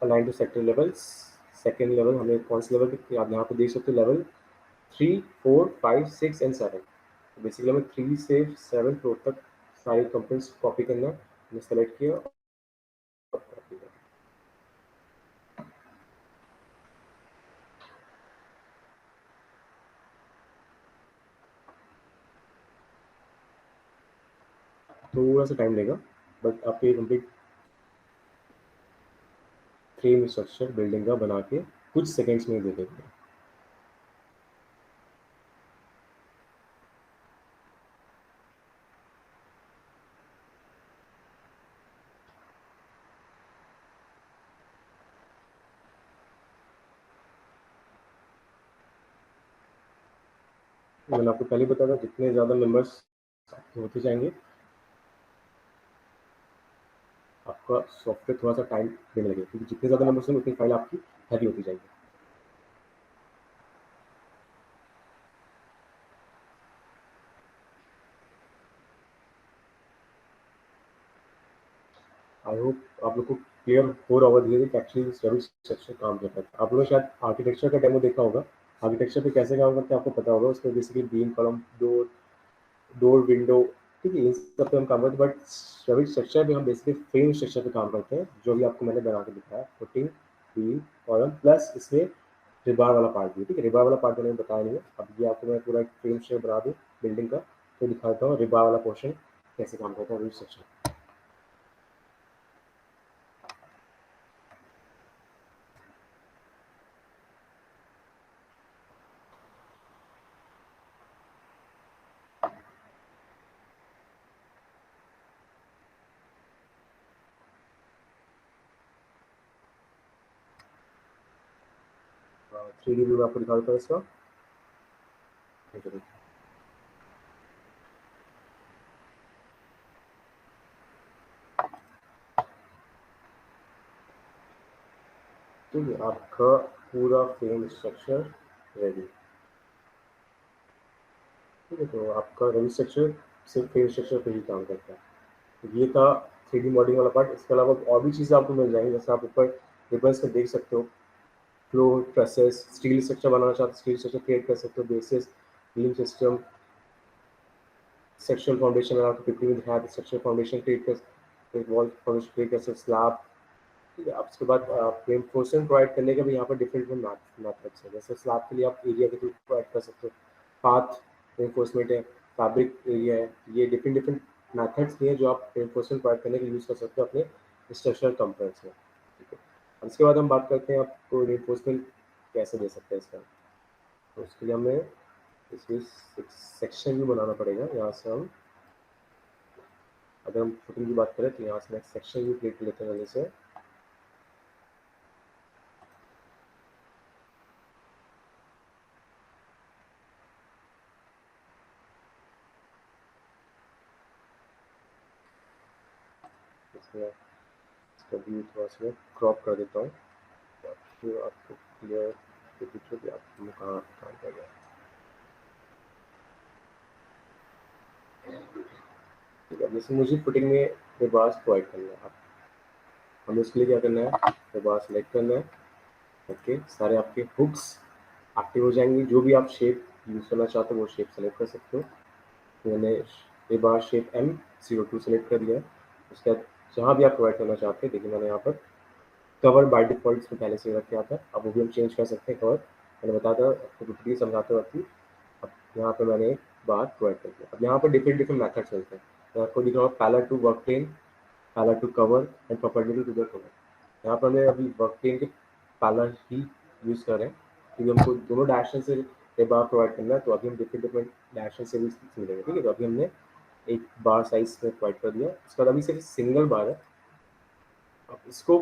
align to sector levels. Second level हमें कौन से लेवल पे, आप यहाँ पे देख सकते हो लेवल 3 4 5 6 एंड 7। तो बेसिकली हमें 3 से 7 फ्लोर तक सारे कंपोनेंट्स कॉपी करना है। मैंने सेलेक्ट किया और कॉपी कर। थोड़ा सा टाइम लेगा, बट आपके कंप्लीट फ्रेम स्ट्रक्चर बिल्डिंग का बना के कुछ सेकेंड्स में दे देंगे। मैंने आपको पहले बताया था जितने ज़्यादा मेंबर्स होते जाएंगे आपका सॉफ्टवेयर थोड़ा सा टाइम देने लगेगा, क्योंकि जितने ज़्यादा मेंबर्स होंगे उतनी फाइल आपकी हैवी होती जाएगी। आई होप आप लोग को क्लियर हो रहा होगा धीरे धीरे कि एक्चुअली सर्विस स्ट्रक्चर काम करता है। आप लोगों ने शायद आर्किटेक्चर का डेमो देखा होगा। आर्किटेक्चर पे कैसे काम करते हैं आपको पता होगा। उसमें basically beam column door door window, ठीक है, इन सब पे हम काम करते हैं। बट सर्विस स्ट्रक्चर पे हम बेसिकली फ्रेम स्ट्रक्चर पे काम करते हैं, जो भी आपको मैंने बना के दिखाया, फुटिंग बीम कॉलम प्लस इसमें रिबार वाला पार्ट भी, ठीक है। रिबार वाला पार्ट मैंने बताया नहीं है। अब ये आपको मैं पूरा एक फ्रेम स्ट्रक्चर बना दूँ बिल्डिंग का, तो दिखा देता हूँ रिबार वाला पोर्शन कैसे काम करता है रूफ स्ट्रक्चर। 3D व्यू में आपको दिखा देता हूँ इसका। ठीक है, आपका पूरा फ्रेम स्ट्रक्चर रेडी। ठीक है, तो आपका रवि स्ट्रक्चर सिर्फ फ्रेम स्ट्रक्चर पे ही काम करता है। तो ये था 3D मॉडलिंग वाला पार्ट। इसके अलावा और भी चीज़ें आपको मिल जाएंगी, जैसे आप ऊपर रिबन्स में देख सकते हो, फ्लोर ट्रेसेस, स्टील स्ट्रक्चर बनाना चाहते हो स्टील स्ट्रक्चर क्रिएट कर सकते हो, basis, beam system, sexual foundation. अगर आपको पिक्चर में दिखाया तो सेक्शुअल फाउंडेशन क्रिएट कर, वॉल फाउंडेशन क्रिएट कर सकते हो, स्लैब। ठीक है, अब उसके बाद रेनफोर्समेंट प्रोवाइड करने के भी यहाँ पर डिफरेंट डिफरेंट मैथड्स है। जैसे स्लैब के लिए आप एरिया के थ्रू प्रोवाइड कर सकते हो, पाथ रेनफोर्समेंट है, फैब्रिक एरिया है। ये डिफरेंट डिफरेंट मैथड्स भी हैं जो आप रेनफोर्समेंट प्रोवाइड करने के लिए यूज़ कर सकते हो अपने स्ट्रक्चरल कंपोनेंट्स में। ठीक है, अब इसके बाद हम बात करते हैं आपको रेनफोर्समेंट कैसे दे सकते हैं इसका। तो उसके लिए हमें इसमें सेक्शन भी बनाना पड़ेगा। यहाँ से हम, अगर हम फुटिंग की बात करें तो यहाँ से सेक्शन भी क्रिएट लेते हैं जल्दी से। इसमें इसका व्यू थोड़ा सा क्रॉप कर देता हूँ, फिर आपको क्लियर पिक्चर भी आप कहाँ काम कर रहे हैं। ठीक है, जैसे मुझे फुटिंग में रिबार्स प्रोवाइड करना है, हमें उसके लिए क्या करना है, रिबार सेलेक्ट करना है। ओके, सारे आपके हुक्स एक्टिव हो जाएंगे। जो भी आप शेप यूज़ करना चाहते हो वो शेप सेलेक्ट कर सकते हो। तो मैंने रिबार शेप M02 सेलेक्ट कर दिया है। उसके बाद जहाँ भी आप प्रोवाइड करना चाहते हैं, देखिए मैंने यहाँ पर कवर बाय डिफॉल्ट इसमें पहले से रख दिया था, अब वो भी हम चेंज कर सकते हैं कवर। मैंने बताया था आपको, रुपये समझाते वक्त ही। अब यहाँ पे मैंने एक बार प्रोवाइड कर दिया। अब यहाँ पर डिफरेंट डिफरेंट मेथड्स चलते हैं। तो आपको दिख रहा होगा parallel to work plane, parallel to cover and perpendicular to the cover. यहाँ पर मैं अभी वर्क प्लेन के पैरेलल ही यूज़ कर रहे हैं, क्योंकि हमको दोनों डायरेक्शन से एक बार प्रोवाइड करना है। तो अभी हम डिफरेंट डिफरेंट डायरेक्शन से भी मिलेंगे। ठीक है, तो अभी हमने एक बार साइज में प्रोवाइड कर दिया। उसके बाद अभी सिर्फ सिंगल बार है। अब इसको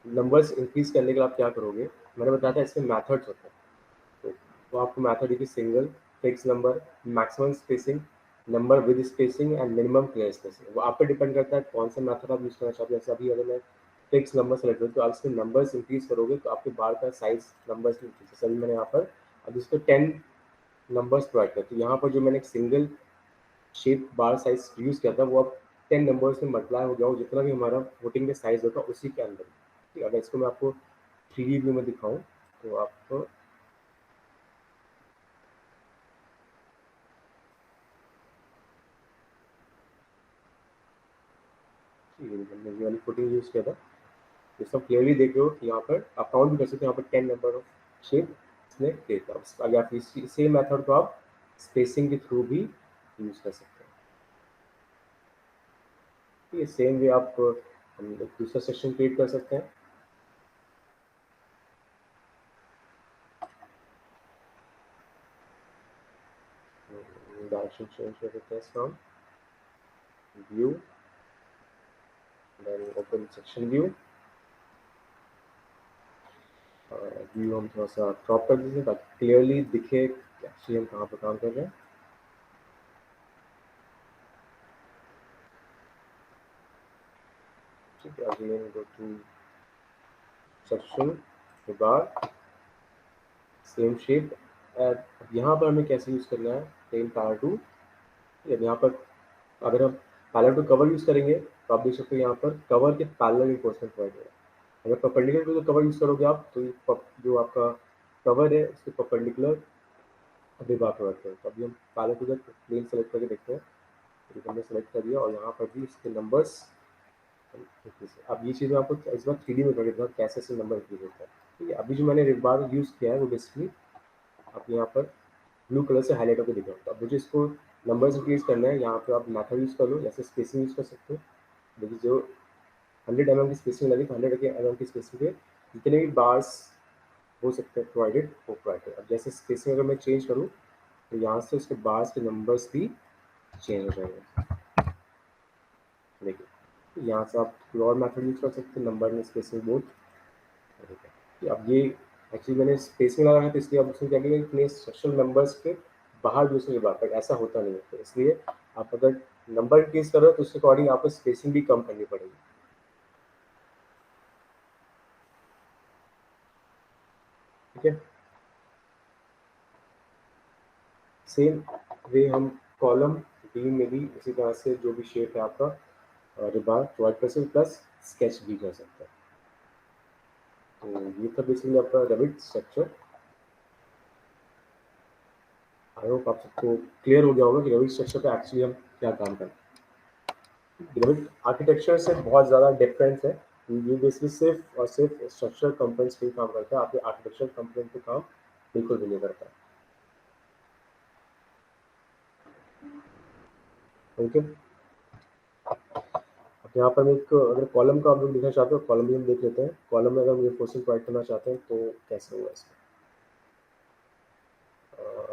नंबर्स इंक्रीज करने के लिए आप क्या करोगे, मैंने बताया था इसमें मैथड्स होते हैं। तो वो आपको मैथड देखिए, single, fix number, maximum spacing, number with spacing and minimum clear spacing. वो आप पे डिपेंड करता है कौन सा मैथड आप यूज़ करना चाहते हैं। जैसे अभी अगर मैं फिक्स नंबर सेलेक्ट करूँ तो आप इसमें नंबर्स इंक्रीज करोगे तो आपके बार का साइज नंबर्स इंक्रीज। जैसे अभी मैंने यहाँ पर अब इसको 10 नंबर्स प्रोवाइड किया, तो यहाँ पर जो मैंने एक सिंगल शेप बार साइज यूज़ किया था वो अब 10 नंबर्स में मल्टीप्लाई हो गया हो, जितना भी हमारा वोटिंग का साइज होगा उसी के अंदर। ठीक है, अगर इसको मैं आपको 3D व्यू में दिखाऊं तो आपको हमने ये वाली फुटिंग यूज़ किया था। ये सब क्लियरली देख रहे हो कि यहाँ पर आप काउंट भी कर सकते हो, यहाँ पर 10 नंबर ऑफ शेप इसने क्रिएट किया। अगर आप इसी सेम मेथड को आप स्पेसिंग के थ्रू भी यूज़ कर सकते हैं। ठीक है, सेम वे आप हम एक दूसरा सेक्शन क्रिएट कर सकते हैं। डायरेक्शन चेंज कर सकते हैं इसका हम, view, then open section view. View हम थोड़ा सा क्रॉप कर दीजिए ताकि क्लियरली दिखे एक्चुअली हम कहाँ पर काम कर रहे हैं। ठीक है, अगेन गो टू सेक्शन के बाद सेम शेप। यहाँ पर हमें कैसे यूज़ करना है, प्लेन पैरेलल टू। यहाँ पर अगर हम पैरेलल टू कवर यूज़ करेंगे तो आप देख सकते हो यहाँ पर कवर के पैरेलल रिइंफोर्समेंट प्रोवाइड है। अगर perpendicular to the cover use करोगे आप तो जो आपका कवर है उसके परपेंडिकुलर रिबार प्रोवाइड करें। तो अभी हम parallel to the plane select करके देखते हैं। तो हमने सेलेक्ट कर दिया और यहाँ पर भी इसके नंबर्स। अब ये चीज़ मैं आपको इस बार 3D में करके दिखाऊँ कैसे ऐसे नंबर इंक्रीज होता है। ठीक है, अभी जो मैंने रिबार यूज़ किया है वो बेसिकली आप यहाँ पर ब्लू कलर से हाईलाइट होकर दिख रहा है। तो अब मुझे इसको नंबर्स इंक्रीज करना है, यहाँ पे आप मेथड यूज़ कर लो, जैसे स्पेसिंग यूज़ कर सकते हो। देखिए जो 100 mm की स्पेसिंग लगी तो 100 mm की स्पेसिंग पे जितने भी बार्स हो सकते हैं प्रोवाइडेड वो प्रोवाइडेड। अब जैसे स्पेसिंग अगर मैं चेंज करूँ तो यहाँ से उसके बार्स के नंबर्स भी चेंज हो जाएंगे। देखिए यहाँ से आप कोई और मेथड यूज़ कर सकते हैं, नंबर में स्पेसिंग बोथ। अब ये एक्चुअली मैंने स्पेसिंग लगा है तो इसलिए अब उसमें क्या किया इतने स्ट्रक्चरल नंबर्स के बाहर दूसरी बात पर ऐसा होता नहीं है। तो इसलिए आप अगर नंबर इंक्रीज करो तो उसके अकॉर्डिंग आपको स्पेसिंग भी कम करनी पड़ेगी। ठीक है, सेम वे हम कॉलम बीम में भी इसी तरह से जो भी शेप है आपका रिबार प्रोवाइड कर सकते प्लस स्केच भी कर सकते हैं। तो ये था बेसिकली आपका रेविट स्ट्रक्चर। आई होप आप सबको क्लियर हो गया होगा कि रेविट स्ट्रक्चर पे एक्चुअली हम क्या काम करते हैं। रेविट आर्किटेक्चर से बहुत ज़्यादा डिफरेंस है। ये बेसिकली सिर्फ और सिर्फ स्ट्रक्चर कंपोनेंट्स पे काम करता है, आपके आर्किटेक्चर कंपोनेंट पे काम बिल्कुल भी नहीं करता है। ओके, अब यहाँ पर हम एक अगर कॉलम का आप लोग देखना चाहते हो कॉलम भी हम देख लेते हैं। कॉलम में अगर हम रेनफोर्समेंट प्रोवाइड करना चाहते हैं तो कैसे होगा इसमें।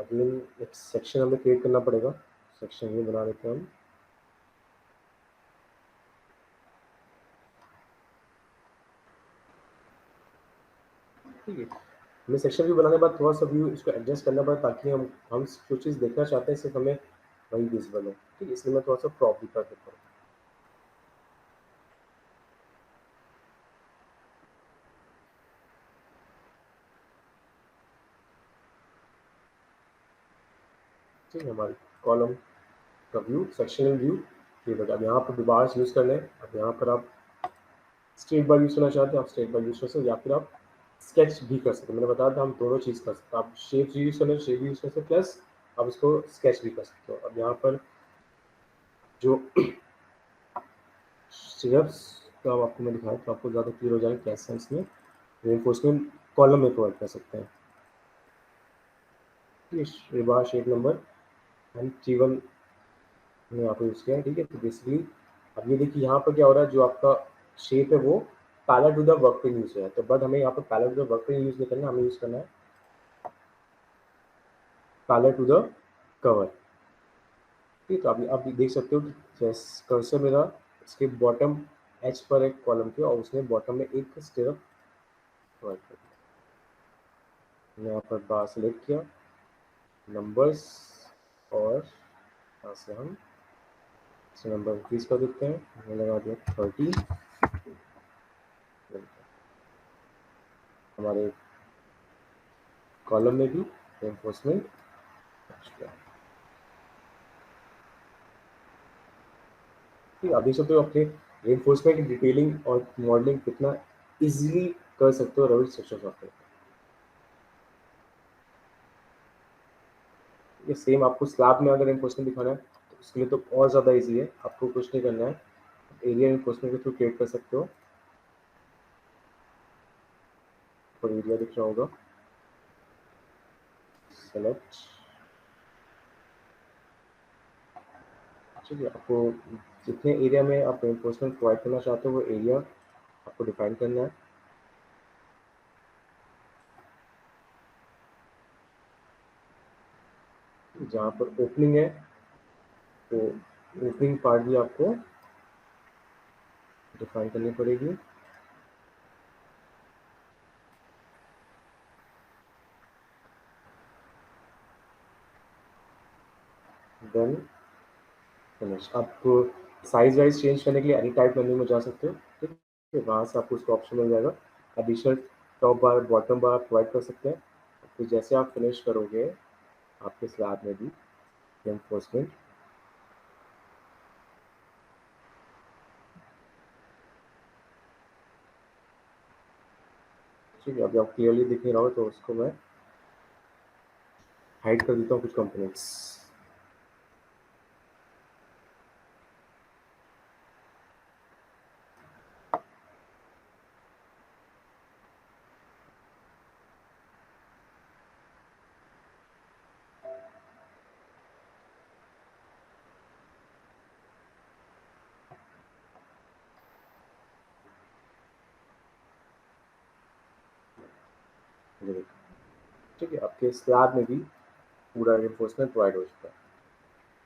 अगेन एक सेक्शन हमें क्रिएट करना पड़ेगा। सेक्शन ये बना देते हैं हम। ठीक है, हमें सेक्शन व्यू बनाने के बाद थोड़ा सा व्यू इसको एडजस्ट करना पड़ा ताकि हम जो चीज़ देखना चाहते हैं सिर्फ हमें वही विजिबल हो। ठीक है, इसलिए मैं थोड़ा सा क्रॉप भी कर देता हूँ। ठीक है, हमारे कॉलम का व्यू सेक्शनल व्यू ये बता। अब यहाँ पर बार्स यूज़ करने हैं। अब यहाँ पर आप स्ट्रेट बार यूज़ करना चाहते हैं आप स्ट्रेट बार यूज़ कर सकते हैं, या फिर आप स्केच भी कर सकते हैं। मैंने बताया था हम दोनों चीज़ कर सकते हैं। आप शेप यूज़ करना शेप भी यूज़ कर सकते हैं प्लस आप इसको स्केच भी कर सकते हो। अब यहाँ पर जो स्टेप्स का आपको मैं दिखाया तो आपको ज़्यादा क्लियर हो जाएगा कैसे इसमें रेनफोर्समेंट कॉलम में प्रोवाइड कर सकते हैं। रिबार शेप नंबर एंड T1 मैंने यहाँ पे यूज़ किया है। ठीक है, तो बेसिकली अब ये देखिए यहाँ पर क्या हो रहा है, जो आपका शेप है वो पैरेलल टू द वर्क पे यूज़ है। तो बट हमें यहाँ पर पैरेलल टू द वर्क पे यूज़ नहीं करना, हमें यूज़ करना है पैरेलल टू द कवर। ठीक है, तो अभी आप देख सकते हो कि जैसे कर्सर मेरा इसके बॉटम एच पर एक कॉलम के और उसने बॉटम में एक स्टिरअप प्रोवाइड कर दिया। मैंने यहाँ पर बार सेलेक्ट किया नंबर्स और यहाँ से हम इसे नंबर इंक्रीज कर देते हैं। मैंने लगा दिया 30। हमारे कॉलम में भी रेनफोर्समेंट ठीक है, आप देख सकते हो अपने रेनफोर्समेंट की डिटेलिंग और मॉडलिंग कितना इजीली कर सकते हो रेविट स्ट्रक्चर सॉफ्टवेयर पर। ये सेम आपको स्लैब में अगर रेनफोर्समेंट दिखाना है तो उसके लिए तो और ज़्यादा इजी है, आपको कुछ नहीं करना है, एरिया रेनफोर्समेंट के थ्रू क्रिएट कर सकते हो। और एरिया दिख रहा होगा, सेलेक्ट। चलिए, आपको जितने एरिया में आप रेनफोर्समेंट प्रोवाइड करना चाहते हो वो एरिया आपको डिफाइन करना है। जहाँ पर ओपनिंग है तो ओपनिंग पार्ट भी आपको डिफाइन करनी पड़ेगी। Then finish. आपको साइज वाइज चेंज करने के लिए एनी टाइप मेन्यू में जा सकते हो। ठीक है, वहाँ से आपको उसका ऑप्शन मिल जाएगा। एडिशनल टॉप बार बॉटम बार प्रोवाइड कर सकते हैं। तो जैसे आप फिनिश करोगे आपके स्लैब में भी रेनफोर्समेंट ठीक है, अभी आप क्लियरली दिख नहीं रहा हो तो उसको मैं हाइड कर देता हूँ कुछ कंपोनेंट्स। ठीक है, आपके स्लैब में भी पूरा रेनफोर्समेंट प्रोवाइड हो चुका है।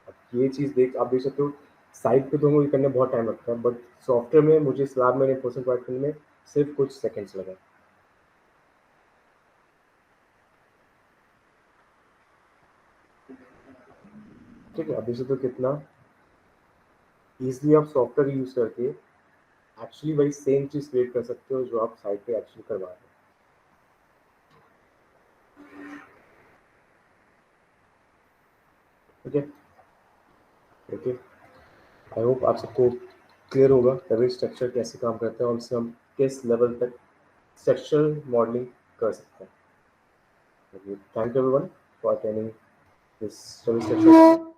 अब ये चीज़ आप देख सकते हो साइड पे तो मुझे करने में बहुत टाइम लगता है, बट सॉफ्टवेयर में मुझे स्लैब में रेनफोर्समेंट प्रोवाइड करने में सिर्फ कुछ सेकेंड्स लगा। ठीक है, अब देख सकते हो कितना ईजिली आप सॉफ्टवेयर यूज़ करके एक्चुअली वही सेम चीज़ क्रिएट कर सकते हो जो आप साइट पे एक्चुअली करवा रहे हो। ठीक है। ओके, आई होप आप सबको क्लियर होगा रेविट स्ट्रक्चर कैसे काम करता है और उससे हम किस लेवल तक स्ट्रक्चरल मॉडलिंग कर सकते हैं। Thank you everyone for attending this Revit structure.